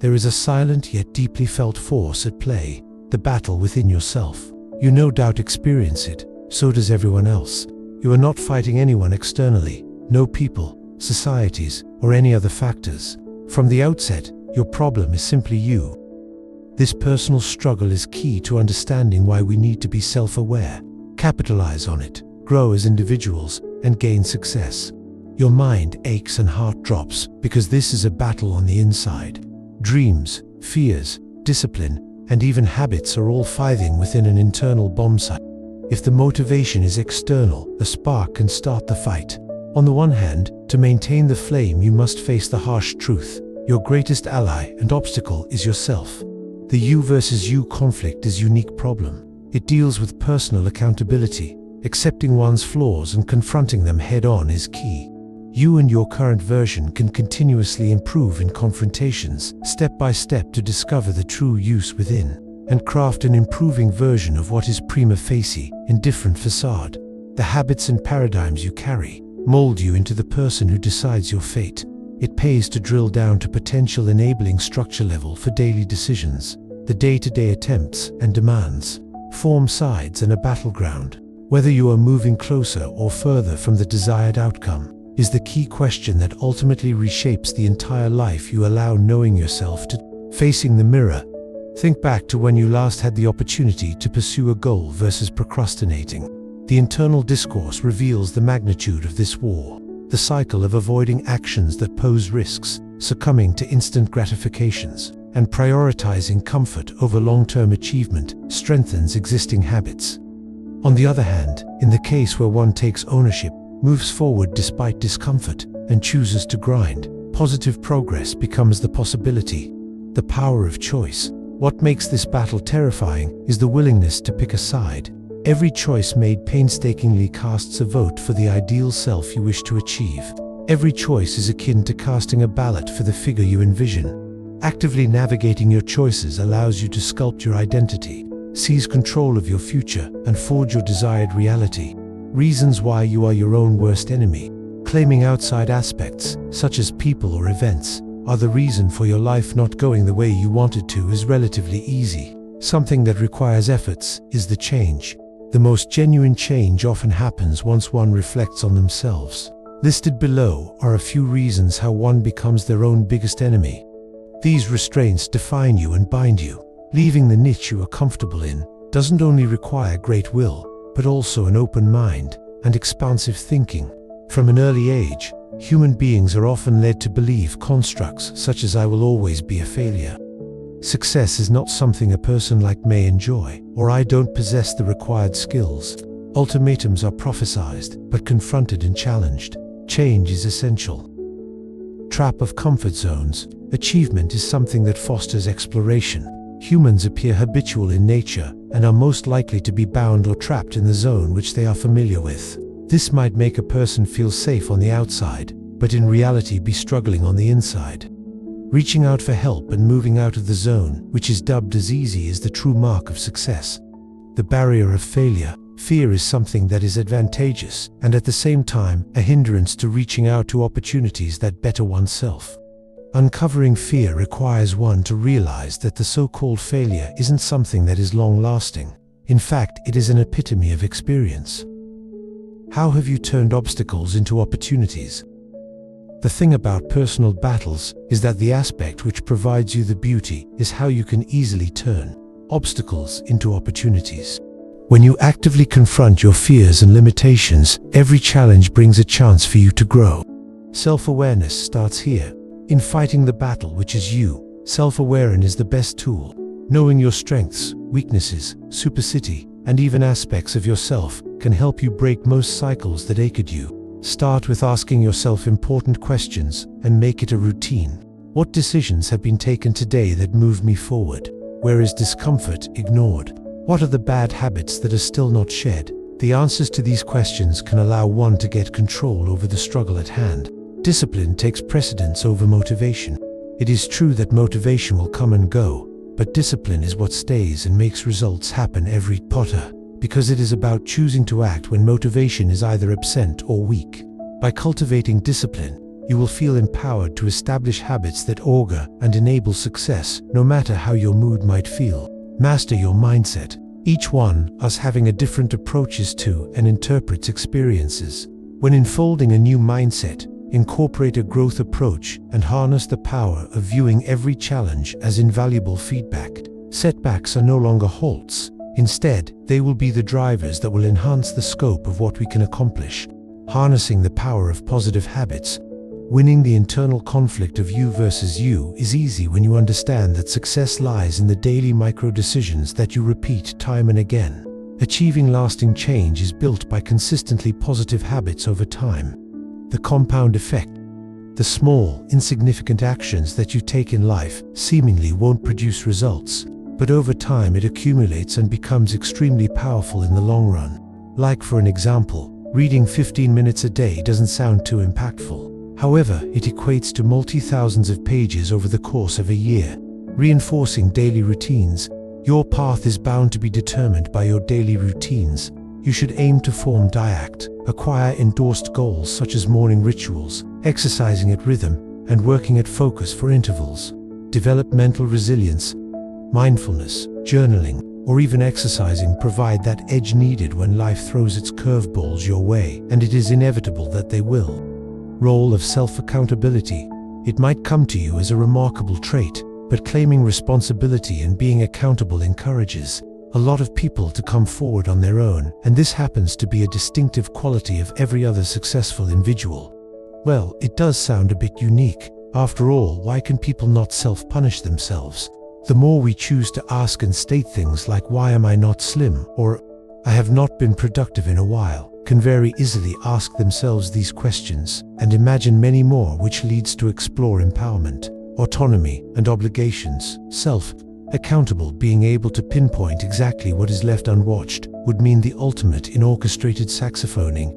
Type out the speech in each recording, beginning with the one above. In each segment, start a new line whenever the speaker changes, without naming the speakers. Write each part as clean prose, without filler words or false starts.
there is a silent yet deeply felt force at play, the battle within yourself. You no doubt experience it, so does everyone else. You are not fighting anyone externally, no people, societies, or any other factors. From the outset, your problem is simply you. This personal struggle is key to understanding why we need to be self-aware, capitalize on it, grow as individuals, and gain success. Your mind aches and heart drops because this is a battle on the inside. Dreams, fears, discipline, and even habits are all fighting within an internal bomb site. If the motivation is external, a spark can start the fight. On the one hand, to maintain the flame, you must face the harsh truth. Your greatest ally and obstacle is yourself. The you versus you conflict is a unique problem. It deals with personal accountability. Accepting one's flaws and confronting them head-on is key. You and your current version can continuously improve in confrontations, step by step, to discover the true you within, and craft an improving version of what is prima facie, indifferent facade. The habits and paradigms you carry mold you into the person who decides your fate. It pays to drill down to potential enabling structure level for daily decisions. The day-to-day attempts and demands form sides in a battleground. Whether you are moving closer or further from the desired outcome is the key question that ultimately reshapes the entire life you allow. Knowing yourself to facing the mirror. Think back to when you last had the opportunity to pursue a goal versus procrastinating. The internal discourse reveals the magnitude of this war. The cycle of avoiding actions that pose risks, succumbing to instant gratifications, and prioritizing comfort over long-term achievement strengthens existing habits. On the other hand, in the case where one takes ownership, moves forward despite discomfort, and chooses to grind, positive progress becomes the possibility. The power of choice. What makes this battle terrifying is the willingness to pick a side. Every choice made painstakingly casts a vote for the ideal self you wish to achieve. Every choice is akin to casting a ballot for the figure you envision. Actively navigating your choices allows you to sculpt your identity, seize control of your future, and forge your desired reality. Reasons why you are your own worst enemy. Claiming outside aspects, such as people or events, are the reason for your life not going the way you wanted to is relatively easy. Something that requires efforts is the change. The most genuine change often happens once one reflects on themselves. Listed below are a few reasons how one becomes their own biggest enemy. These restraints define you and bind you. Leaving the niche you are comfortable in doesn't only require great will, but also an open mind and expansive thinking. From an early age, human beings are often led to believe constructs such as "I will always be a failure." Success is not something a person like may enjoy, or "I don't possess the required skills." Ultimatums are prophesized, but confronted and challenged. Change is essential. Trap of comfort zones. Achievement is something that fosters exploration. Humans appear habitual in nature and are most likely to be bound or trapped in the zone which they are familiar with. This might make a person feel safe on the outside, but in reality be struggling on the inside. Reaching out for help and moving out of the zone, which is dubbed as easy, is the true mark of success. The barrier of failure. Fear is something that is advantageous and at the same time a hindrance to reaching out to opportunities that better oneself. Uncovering fear requires one to realize that the so-called failure isn't something that is long-lasting. In fact, it is an epitome of experience. How have you turned obstacles into opportunities? The thing about personal battles is that the aspect which provides you the beauty is how you can easily turn obstacles into opportunities. When you actively confront your fears and limitations, every challenge brings a chance for you to grow. Self-awareness starts here. In fighting the battle which is you, self-awareness is the best tool. Knowing your strengths, weaknesses, supercity, and even aspects of yourself can help you break most cycles that ache at you. Start with asking yourself important questions and make it a routine. What decisions have been taken today that moved me forward? Where is discomfort ignored? What are the bad habits that are still not shed? The answers to these questions can allow one to get control over the struggle at hand. Discipline takes precedence over motivation. It is true that motivation will come and go, but discipline is what stays and makes results happen every Potter, because it is about choosing to act when motivation is either absent or weak. By cultivating discipline, you will feel empowered to establish habits that augur and enable success, no matter how your mood might feel. Master your mindset. Each one of us having a different approaches to and interprets experiences. When unfolding a new mindset, incorporate a growth approach and harness the power of viewing every challenge as invaluable feedback. Setbacks are no longer halts. Instead, they will be the drivers that will enhance the scope of what we can accomplish. Harnessing the power of positive habits. Winning the internal conflict of you versus you is easy when you understand that success lies in the daily micro-decisions that you repeat time and again. Achieving lasting change is built by consistently positive habits over time. The compound effect. The small, insignificant actions that you take in life seemingly won't produce results, but over time it accumulates and becomes extremely powerful in the long run. Like, for an example, reading 15 minutes a day doesn't sound too impactful. However, it equates to multi-thousands of pages over the course of a year. Reinforcing daily routines. Your path is bound to be determined by your daily routines. You should aim to form diact, acquire endorsed goals such as morning rituals, exercising at rhythm, and working at focus for intervals. Develop mental resilience. Mindfulness, journaling, or even exercising provide that edge needed when life throws its curveballs your way, and it is inevitable that they will. Role of self-accountability. It might come to you as a remarkable trait, but claiming responsibility and being accountable encourages a lot of people to come forward on their own, and this happens to be a distinctive quality of every other successful individual. Well, it does sound a bit unique. After all, why can people not self-punish themselves? The more we choose to ask and state things like, "Why am I not slim?" or "I have not been productive in a while," can very easily ask themselves these questions and imagine many more, which leads to explore empowerment, autonomy, and obligations. Self-accountable, being able to pinpoint exactly what is left unwatched, would mean the ultimate in orchestrated saxophoning.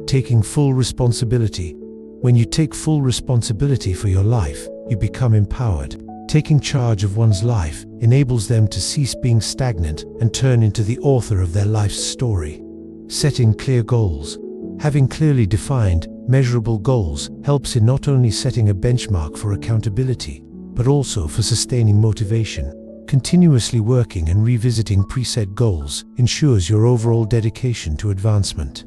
Taking full responsibility. When you take full responsibility for your life, you become empowered. Taking charge of one's life enables them to cease being stagnant and turn into the author of their life's story. Setting clear goals. Having clearly defined, measurable goals helps in not only setting a benchmark for accountability, but also for sustaining motivation. Continuously working and revisiting preset goals ensures your overall dedication to advancement.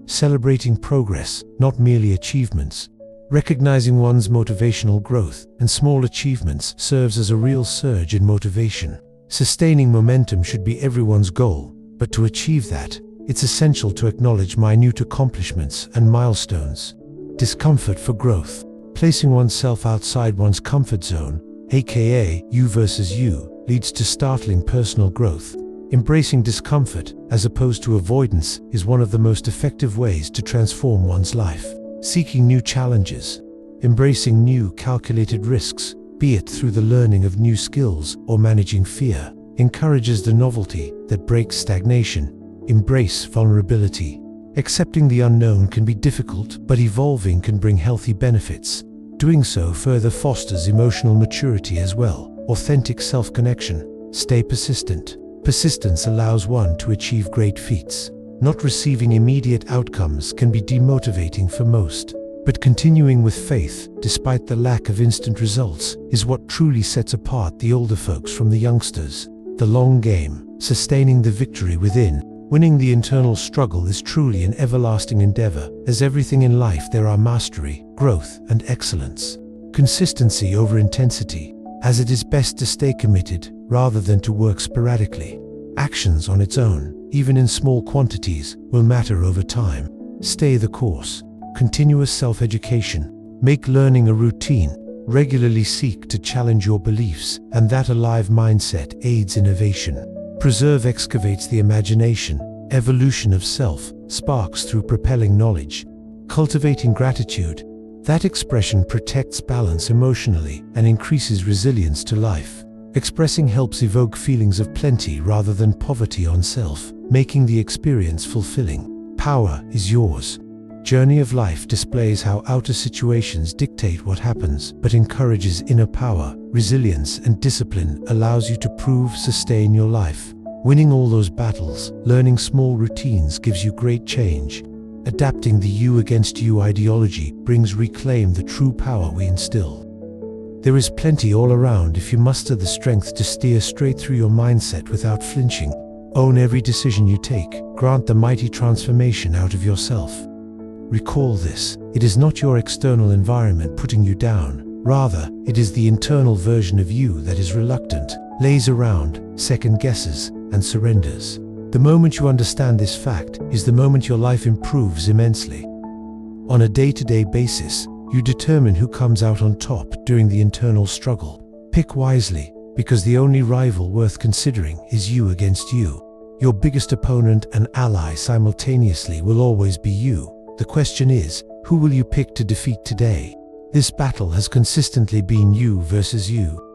Celebrating progress, not merely achievements. Recognizing one's motivational growth and small achievements serves as a real surge in motivation. Sustaining momentum should be everyone's goal, but to achieve that, it's essential to acknowledge minute accomplishments and milestones. Discomfort for growth. Placing oneself outside one's comfort zone, aka you versus you, leads to startling personal growth. Embracing discomfort, as opposed to avoidance, is one of the most effective ways to transform one's life. Seeking new challenges. Embracing new, calculated risks, be it through the learning of new skills or managing fear, encourages the novelty that breaks stagnation. Embrace vulnerability. Accepting the unknown can be difficult, but evolving can bring healthy benefits. Doing so further fosters emotional maturity as well. Authentic self-connection. Stay persistent. Persistence allows one to achieve great feats. Not receiving immediate outcomes can be demotivating for most, but continuing with faith, despite the lack of instant results, is what truly sets apart the older folks from the youngsters. The long game. Sustaining the victory within. Winning the internal struggle is truly an everlasting endeavor. As everything in life, there are mastery, growth, and excellence. Consistency over intensity, as it is best to stay committed rather than to work sporadically. Actions on its own, even in small quantities, will matter over time. Stay the course. Continuous self-education. Make learning a routine. Regularly seek to challenge your beliefs, and that alive mindset aids innovation. Preserve excavates the imagination. Evolution of self sparks through propelling knowledge. Cultivating gratitude. That expression protects balance emotionally and increases resilience to life. Expressing helps evoke feelings of plenty rather than poverty on self, making the experience fulfilling. Power is yours. Journey of life displays how outer situations dictate what happens, but encourages inner power. Resilience and discipline allows you to sustain your life. Winning all those battles, learning small routines gives you great change. Adapting the you against you ideology brings reclaim the true power we instill. There is plenty all around if you muster the strength to steer straight through your mindset without flinching. Own every decision you take. Grant the mighty transformation out of yourself. Recall this: it is not your external environment putting you down. Rather, it is the internal version of you that is reluctant, lays around, second guesses, and surrenders. The moment you understand this fact is the moment your life improves immensely. On a day-to-day basis, you determine who comes out on top during the internal struggle. Pick wisely, because the only rival worth considering is you against you. Your biggest opponent and ally simultaneously will always be you. The question is, who will you pick to defeat today? This battle has consistently been you versus you.